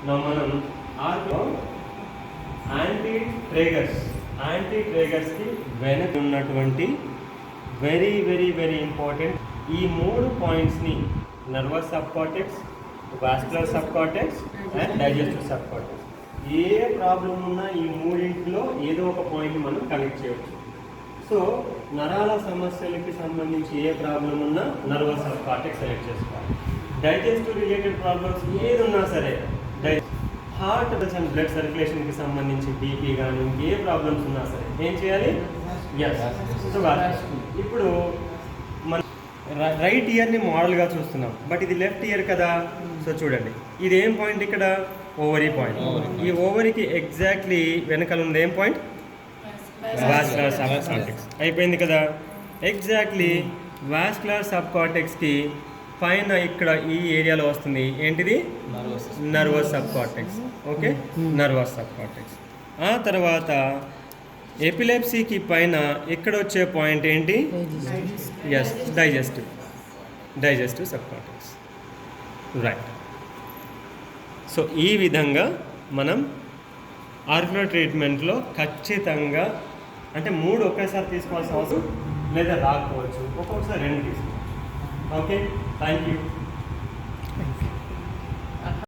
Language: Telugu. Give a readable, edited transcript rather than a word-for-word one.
మనం యాంటీ ట్రేగర్స్కి వెనక ఉన్నటువంటి వెరీ వెరీ వెరీ ఇంపార్టెంట్ ఈ 3 పాయింట్స్ని nervous sub cortex, vascular sub cortex and digestive sub cortex. ఏ ప్రాబ్లం ఉన్నా ఈ మూడింటిలో ఏదో ఒక పాయింట్ని మనం కనెక్ట్ చేయవచ్చు. సో నరాల సమస్యలకి సంబంధించి ఏ ప్రాబ్లం ఉన్నా నర్వస్ సబ్ కార్టెక్స్ సెలెక్ట్ చేసుకోవాలి. డైజెస్టివ్ రిలేటెడ్ ప్రాబ్లమ్స్ ఏది ఉన్నా సరే, హార్ట్ అండ్ బ్లడ్ సర్క్యులేషన్కి సంబంధించి బీపీ కానీ ఏ ప్రాబ్లమ్స్ ఉన్నా సరే ఏం చేయాలి? ఎస్. సో ఇప్పుడు మన రైట్ ఇయర్ని మోడల్గా చూస్తున్నాం, బట్ ఇది లెఫ్ట్ ఇయర్ కదా. సో చూడండి, ఇది ఏం పాయింట్ ఇక్కడ? Ovary point. ఈ ఓవరీకి ఎగ్జాక్ట్లీ వెనకాల ఉంది ఏం పాయింట్? Vascular sub cortex. అయిపోయింది కదా. ఎగ్జాక్ట్లీ వాస్కులర్ సబ్ కార్టెక్స్కి పైన ఇక్కడ ఈ ఏరియాలో వస్తుంది ఏంటిది? Nervous sub cortex. Okay, nervous sub cortex. ఆ తర్వాత ఎపిలెప్సీకి పైన ఇక్కడ వచ్చే పాయింట్ ఏంటి? Yes, digestive sub cortex. Right. So ఈ విధంగా మనం ఆర్కులర్ ట్రీట్మెంట్లో ఖచ్చితంగా అంటే 3 ఒకేసారి తీసుకోవాల్సిన అవసరం లేదా రాకపోవచ్చు, ఒక్కొక్కసారి 2 తీసుకోవచ్చు. Okay, thank you.